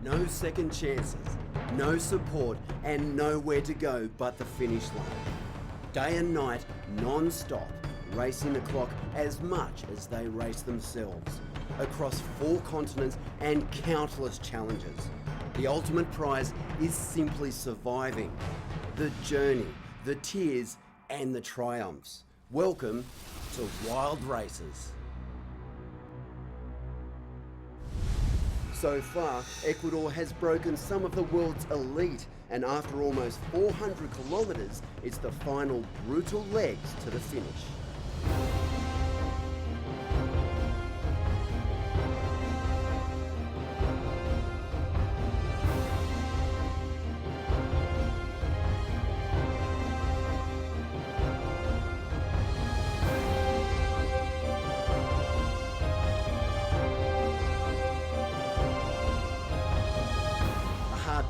No second chances, no support, and nowhere to go but the finish line. Day and night, non-stop, racing the clock as much as they race themselves. Across 4 continents and countless challenges. The ultimate prize is simply surviving. The journey, the tears, and the triumphs. Welcome to Wild Races. So far, Ecuador has broken some of the world's elite, and after almost 400 kilometres, it's the final brutal legs to the finish.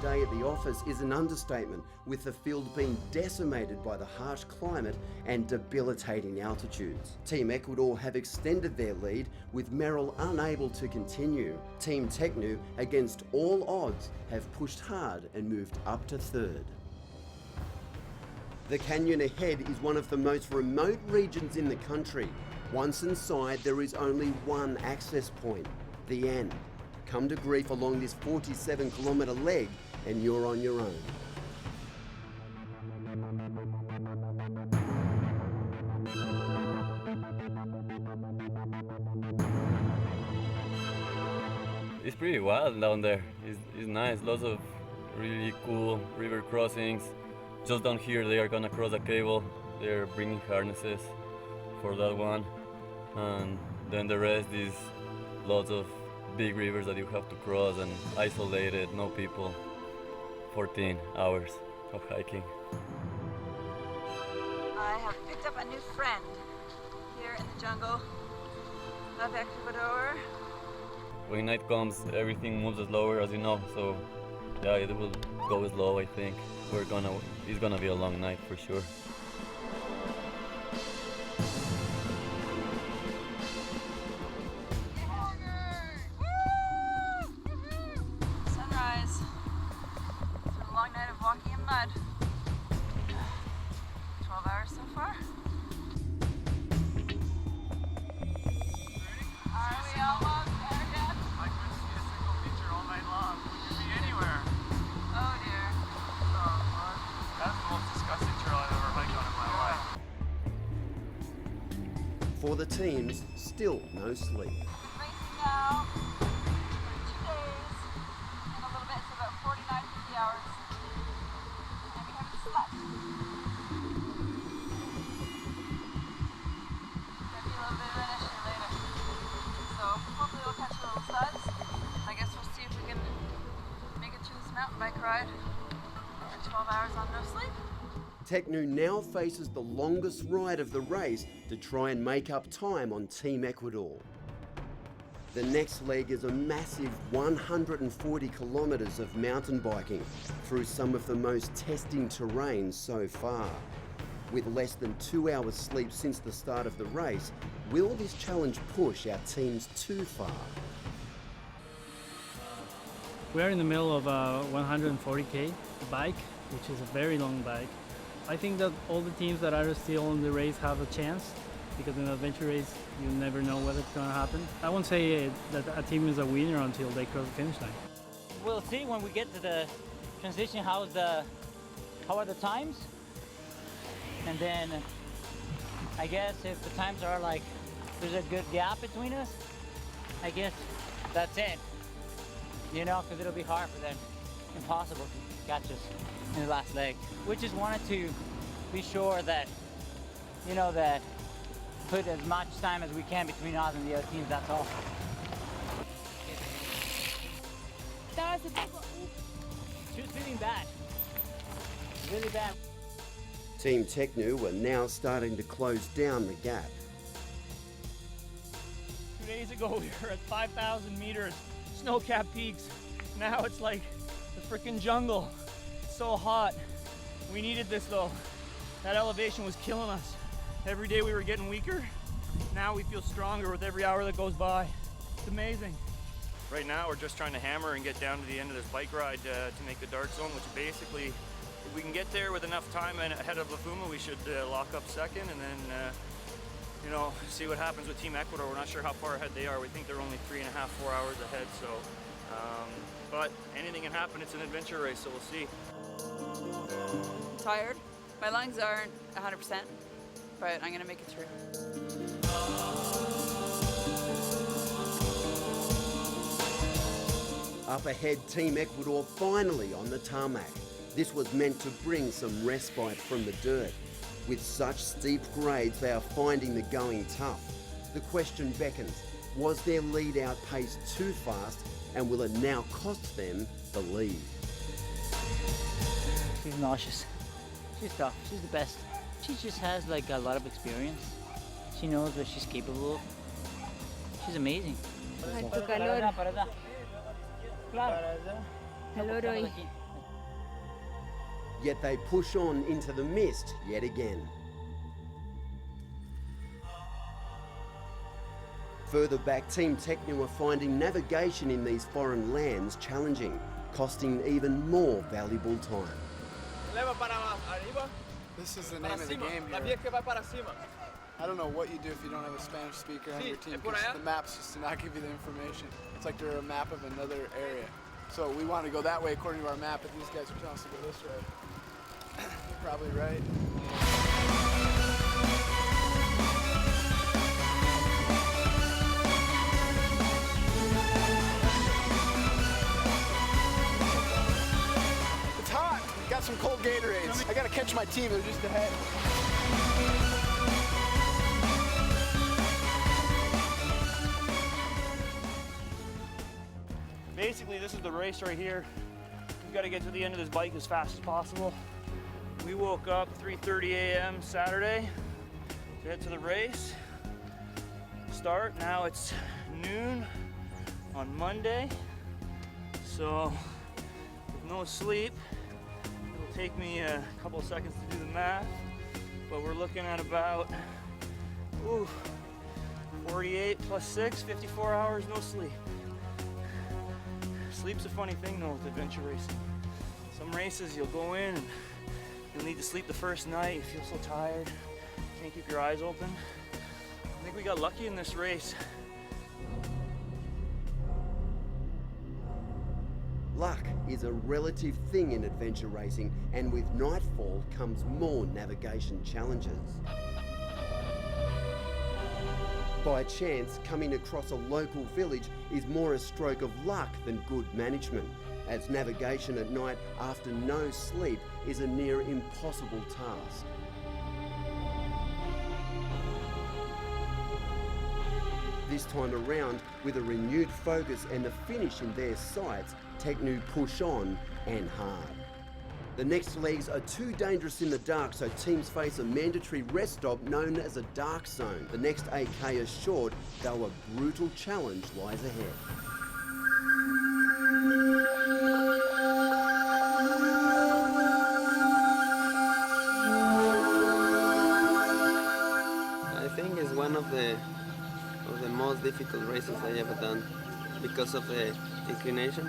Day at the office is an understatement, with the field being decimated by the harsh climate and debilitating altitudes. Team Ecuador have extended their lead, with Merrill unable to continue. Team Tecnu, against all odds, have pushed hard and moved up to 3rd. The canyon ahead is one of the most remote regions in the country. Once inside, there is only one access point, the end. Come to grief along this 47-kilometre leg and you're on your own. It's pretty wild down there. It's nice, lots of really cool river crossings. Just down here they are gonna cross a cable. They're bringing harnesses for that one. And then the rest is lots of big rivers that you have to cross and isolated, no people. 14 hours of hiking. I have picked up a new friend here in the jungle of Ecuador. When night comes, everything moves slower, as you know, so yeah, it will go slow, I think. It's gonna be a long night for sure. Long night of walking in mud. 12 hours so far. Are we almost there yet? I couldn't see a single feature all night long. We could be anywhere. Oh dear. Oh, fun. That's the most disgusting trail I've ever hiked on in my life. For the teams, still no sleep. We've been racing now for 2 days and a little bit, so about 49, 50 hours. Slept. Gonna be a little bit of an issue later. So hopefully we'll catch a little studs. I guess we'll see if we can make it through this mountain bike ride for 12 hours on no sleep. Tecnu now faces the longest ride of the race to try and make up time on Team Ecuador. The next leg is a massive 140 kilometres of mountain biking through some of the most testing terrain so far. With less than 2 hours sleep since the start of the race, will this challenge push our teams too far? We are in the middle of a 140k bike, which is a very long bike. I think that all the teams that are still in the race have a chance, because in an adventure race you never know what's going to happen. I won't say that a team is a winner until they cross the finish line. We'll see when we get to the transition how are the times, and then I guess if the times are like there's a good gap between us, I guess that's it, you know, because it'll be hard for them, impossible to catch us in the last leg. We just wanted to be sure that, you know, that put as much time as we can between us and the other teams, that's all. That was a big one. She was feeling bad, really bad. Team Tecnu are now starting to close down the gap. 2 days ago we were at 5,000 meters, snow-capped peaks. Now it's like the freaking jungle. It's so hot. We needed this though. That elevation was killing us. Every day we were getting weaker. Now we feel stronger with every hour that goes by. It's amazing. Right now we're just trying to hammer and get down to the end of this bike ride to make the dark zone, which basically, if we can get there with enough time and ahead of Lafuma, we should lock up second and then you know, see what happens with Team Ecuador. We're not sure how far ahead they are. We think they're only 3.5, 4 hours ahead, so but anything can happen. It's an adventure race, so we'll see. I'm tired. My lungs aren't 100%, but I'm gonna make it through. Up ahead, Team Ecuador finally on the tarmac. This was meant to bring some respite from the dirt. With such steep grades, they are finding the going tough. The question beckons, was their lead outpaced too fast, and will it now cost them the lead? She's nauseous. She's tough. She's the best. She just has like a lot of experience. She knows what she's capable of. She's amazing. Alto calor. Calor hoy. Yet they push on into the mist yet again. Further back, Team Techno are finding navigation in these foreign lands challenging, costing even more valuable time. This is the name of the game here. I don't know what you do if you don't have a Spanish speaker on your team, because the maps just do not give you the information. It's like they're a map of another area. So we want to go that way according to our map, but these guys are telling us to go this way. You're probably right. It's hot. Got some cold Gatorades. I gotta catch my team. They're just ahead. Basically, this is the race right here. We've got to get to the end of this bike as fast as possible. We woke up 3:30 a.m. Saturday to head to the race. Start, now it's noon on Monday. So, with no sleep, it'll take me a couple of seconds to do the math, but we're looking at about 48 plus 6, 54 hours no sleep. Sleep's a funny thing though with adventure racing. Some races you'll go in and you'll need to sleep the first night, you feel so tired, can't keep your eyes open. I think we got lucky in this race. Luck is a relative thing in adventure racing, and with nightfall comes more navigation challenges. By chance, coming across a local village is more a stroke of luck than good management, as navigation at night after no sleep is a near impossible task. This time around, with a renewed focus and the finish in their sights, Techno push on and hard. The next legs are too dangerous in the dark, so teams face a mandatory rest stop known as a dark zone. The next 8K is short, though a brutal challenge lies ahead. I think it's one of the most difficult races I ever done because of the inclination.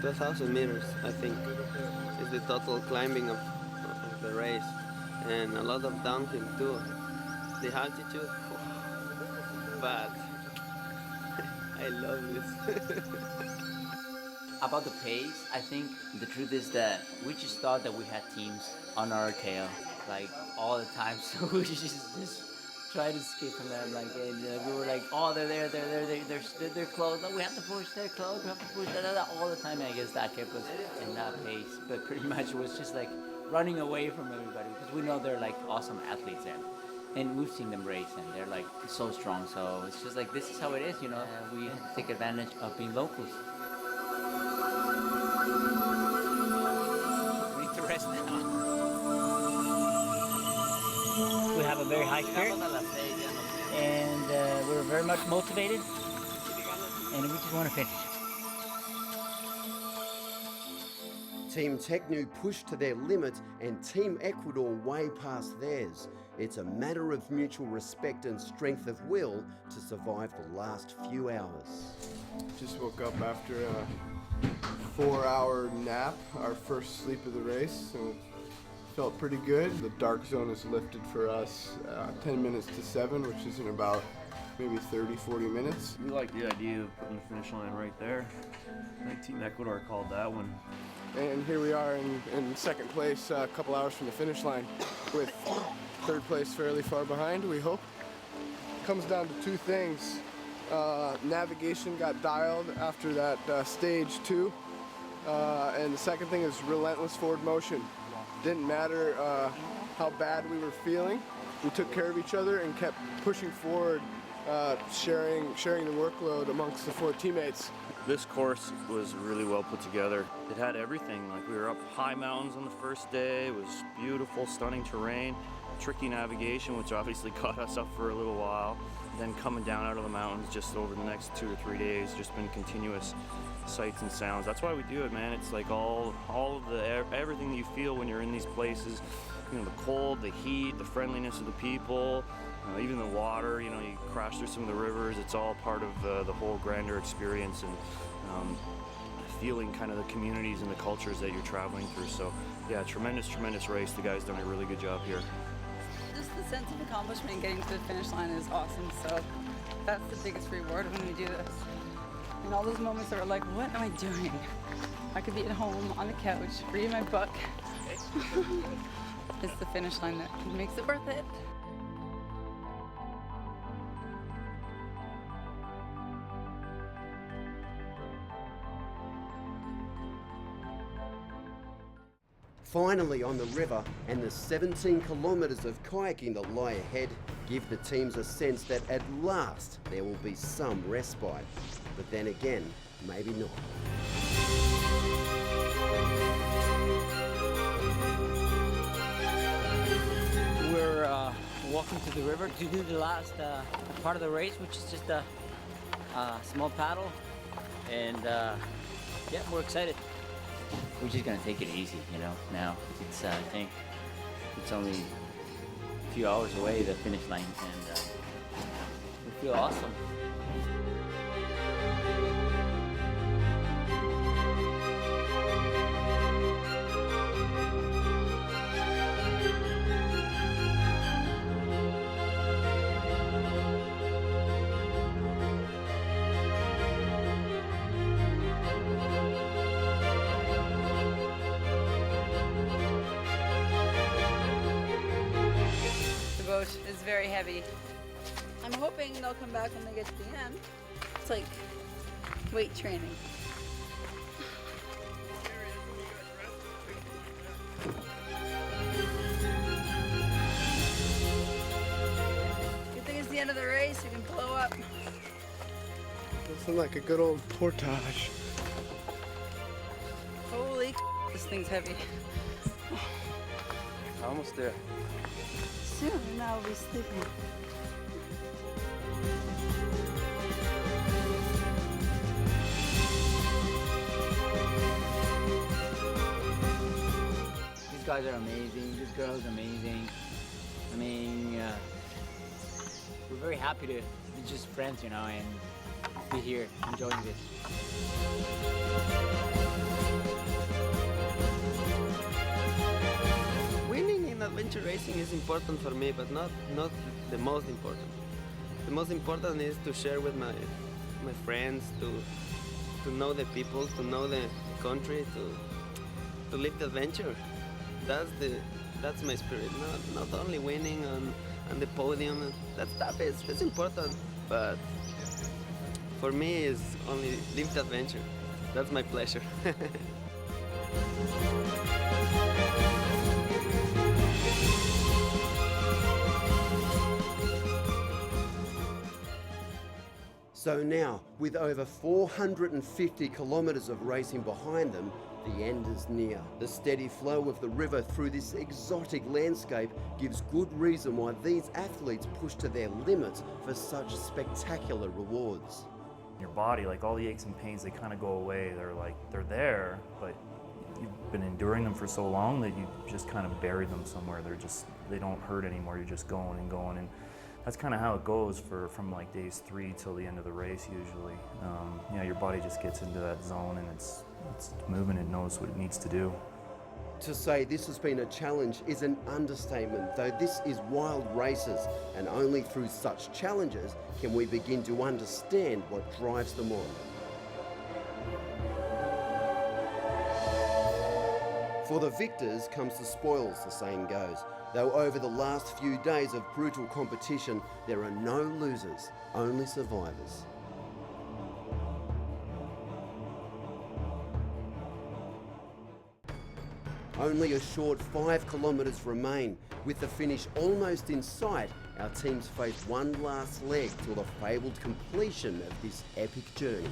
2,000 meters, I think, is the total climbing of the race, and a lot of downhill too. The altitude, but I love this. About the pace, I think the truth is that we just thought that we had teams on our tail, like all the time, so we just try to skip from them, like, and we were like, oh, they're there, they're close, no, we have to push, they're close, we have to push, all the time. And I guess that kept us in that pace, but pretty much it was just like running away from everybody, because we know they're like awesome athletes, and we've seen them race, and they're like so strong, so it's just like, this is how it is, you know, we take advantage of being locals. We need to rest now. We have a very high spirit, and we're very much motivated, and we just want to finish. Team Techno pushed to their limits and Team Ecuador way past theirs. It's a matter of mutual respect and strength of will to survive the last few hours. Just woke up after a 4-hour nap, our first sleep of the race, so felt pretty good. The dark zone is lifted for us 10 minutes to 7, which is in about maybe 30-40 minutes. We like the idea of putting the finish line right there. I think Team Ecuador called that one. And here we are in second place, a couple hours from the finish line, with third place fairly far behind, we hope. Comes down to two things. Navigation got dialed after that stage 2, and the second thing is relentless forward motion. Didn't matter how bad we were feeling, we took care of each other and kept pushing forward, sharing the workload amongst the 4 teammates. This course was really well put together. It had everything. Like, we were up high mountains on the first day. It was beautiful, stunning terrain, tricky navigation, which obviously caught us up for a little while. Then coming down out of the mountains just over the next 2 to 3 days, just been continuous sights and sounds. That's why we do it, man. It's like all of everything that you feel when you're in these places. You know, the cold, the heat, the friendliness of the people, even the water. You know, you crash through some of the rivers. It's all part of the whole grander experience, and feeling kind of the communities and the cultures that you're traveling through. So yeah, tremendous race. The guys done a really good job here. Just the sense of accomplishment getting to the finish line is awesome. So that's the biggest reward when we do this. And all those moments that are like, what am I doing? I could be at home on the couch reading my book. It's the finish line that makes it worth it. Finally on the river, and the 17 kilometres of kayaking that lie ahead give the teams a sense that at last there will be some respite. But then again, maybe not. We're walking to the river to do the last part of the race, which is just a small paddle, and yeah, we're excited. We're just gonna take it easy, you know. Now it's I think it's only a few hours away, the finish line, and we feel awesome. Is very heavy. I'm hoping they'll come back when they get to the end. It's like weight training. Good thing it's the end of the race, you can blow up. Looking like a good old portage. Holy this thing's heavy. Almost there. Soon now we'll be sleeping. These guys are amazing. This girl is amazing. I mean, we're very happy to be just friends, you know, and be here enjoying this. Winning in adventure racing is important for me, but not the most important. The most important is to share with my friends, to know the people, to know the country, to live the adventure. That's my spirit. Not only winning on the podium. That stuff is important, but for me is only live the adventure. That's my pleasure. So now, with over 450 kilometres of racing behind them, the end is near. The steady flow of the river through this exotic landscape gives good reason why these athletes push to their limits for such spectacular rewards. Your body, like all the aches and pains, they kind of go away. They're there, but you've been enduring them for so long that you just kind of buried them somewhere. They don't hurt anymore. You're just going and going, and that's kind of how it goes from like days 3 till the end of the race usually. Your body just gets into that zone and it's moving. It knows what it needs to do. To say this has been a challenge is an understatement, though this is wild races, and only through such challenges can we begin to understand what drives them on. For the victors comes the spoils, the saying goes, though over the last few days of brutal competition, there are no losers, only survivors. Only a short 5 kilometres remain. With the finish almost in sight, our teams face one last leg till the fabled completion of this epic journey.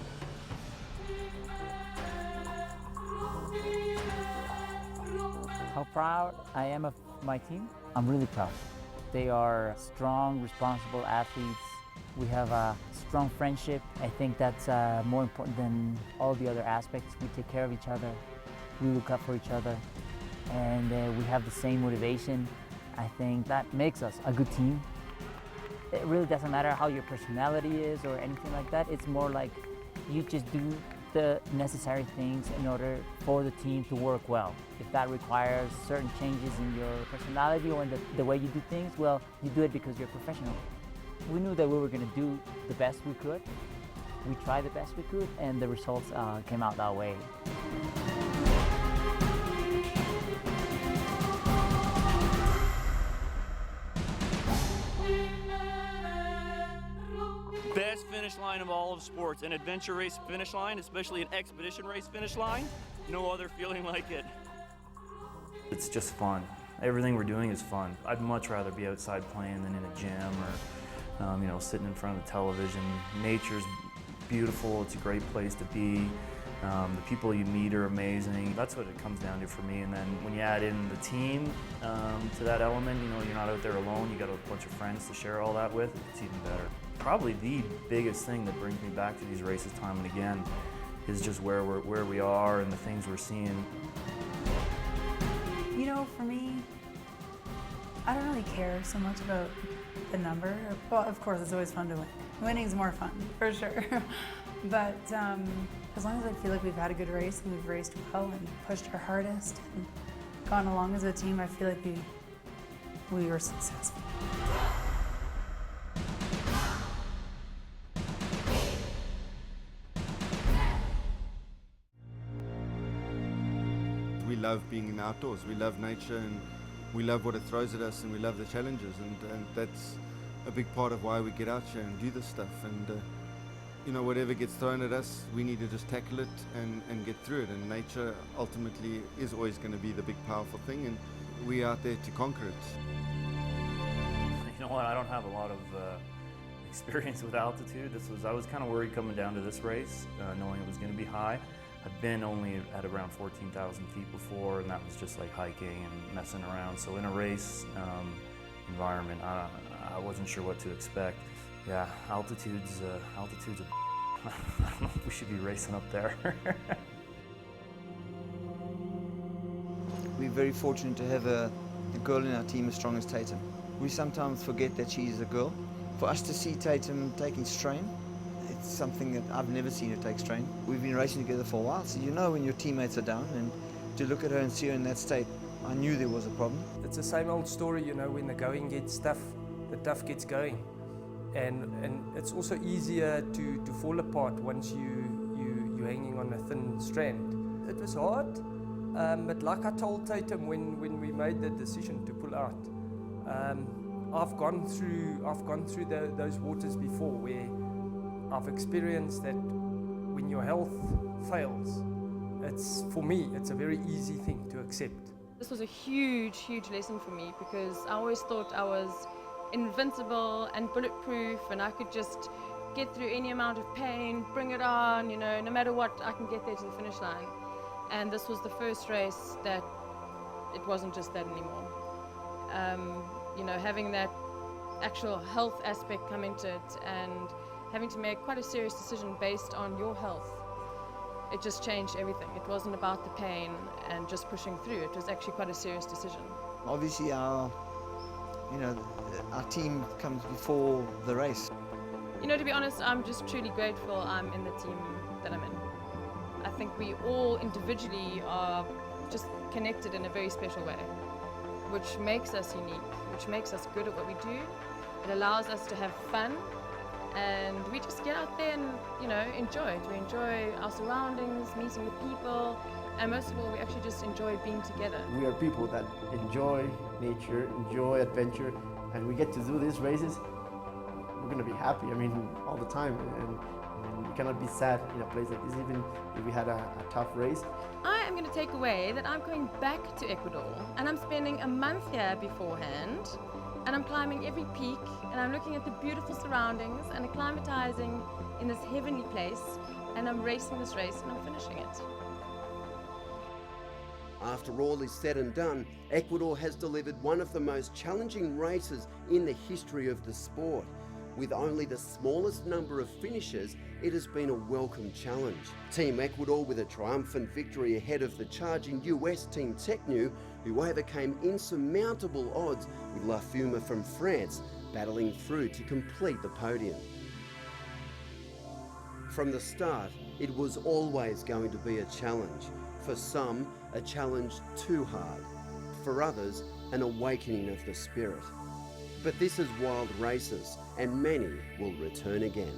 How proud I am of my team? I'm really proud. They are strong, responsible athletes. We have a strong friendship. I think that's more important than all the other aspects. We take care of each other. We look up for each other. And we have the same motivation. I think that makes us a good team. It really doesn't matter how your personality is or anything like that. It's more like you just do the necessary things in order for the team to work well. If that requires certain changes in your personality or in the way you do things, well, you do it because you're professional. We knew that we were going to do the best we could. We tried the best we could, and the results came out that way. Best finish line of all of sports, an adventure race finish line, especially an expedition race finish line. No other feeling like it. It's just fun. Everything we're doing is fun. I'd much rather be outside playing than in a gym or sitting in front of the television. Nature's beautiful. It's a great place to be. The people you meet are amazing. That's what it comes down to for me. And then when you add in the team to that element, you're not out there alone. You got a bunch of friends to share all that with. It's even better. Probably the biggest thing that brings me back to these races time and again is just where we are and the things we're seeing. For me, I don't really care so much about the number. Well, of course, it's always fun to win. Winning's more fun, for sure. But as long as I feel like we've had a good race and we've raced well and pushed our hardest and gone along as a team, I feel like we were successful. We love being in the outdoors. We love nature and we love what it throws at us, and we love the challenges, and that's a big part of why we get out here and do this stuff. And whatever gets thrown at us, we need to just tackle it and get through it. And nature ultimately is always going to be the big powerful thing, and we're out there to conquer it. You know what? I don't have a lot of experience with altitude. I was kind of worried coming down to this race, knowing it was going to be high. I've been only at around 14,000 feet before, and that was just like hiking and messing around. So in a race environment, I wasn't sure what to expect. Yeah, altitude's a I don't know if we should be racing up there. We're very fortunate to have a girl in our team as strong as Tatum. We sometimes forget that she is a girl. For us to see Tatum taking strain, it's something that I've never seen her take strain. We've been racing together for a while, so when your teammates are down, and to look at her and see her in that state, I knew there was a problem. It's the same old story, when the going gets tough, the tough gets going. And it's also easier to fall apart once you're hanging on a thin strand. It was hard, but like I told Tatum when we made the decision to pull out, I've gone through those waters before where I've experienced that when your health fails, for me, it's a very easy thing to accept. This was a huge, huge lesson for me because I always thought I was invincible and bulletproof and I could just get through any amount of pain, bring it on, no matter what, I can get there to the finish line. And this was the first race that it wasn't just that anymore. Having that actual health aspect come into it and having to make quite a serious decision based on your health. it just changed everything. It wasn't about the pain and just pushing through. It was actually quite a serious decision. Obviously our team comes before the race. You know, to be honest, I'm just truly grateful I'm in the team that I'm in. I think we all individually are just connected in a very special way, which makes us unique, which makes us good at what we do. It allows us to have fun, and we just get out there and, you know, enjoy it. We enjoy our surroundings, meeting the people, and most of all, we actually just enjoy being together. We are people that enjoy nature, enjoy adventure, and we get to do these races. We're going to be happy, I mean, all the time, and you cannot be sad in a place like this, even if we had a tough race. I am going to take away that I'm going back to Ecuador, and I'm spending a month here beforehand, and I'm climbing every peak, and I'm looking at the beautiful surroundings, and acclimatizing in this heavenly place, and I'm racing this race, and I'm finishing it. After all is said and done, Ecuador has delivered one of the most challenging races in the history of the sport. With only the smallest number of finishers, it has been a welcome challenge. Team Ecuador with a triumphant victory ahead of the charging US Team Technu, who overcame insurmountable odds with La Fuma from France, battling through to complete the podium. From the start, it was always going to be a challenge. For some, a challenge too hard. For others, an awakening of the spirit. But this is wild races, and many will return again.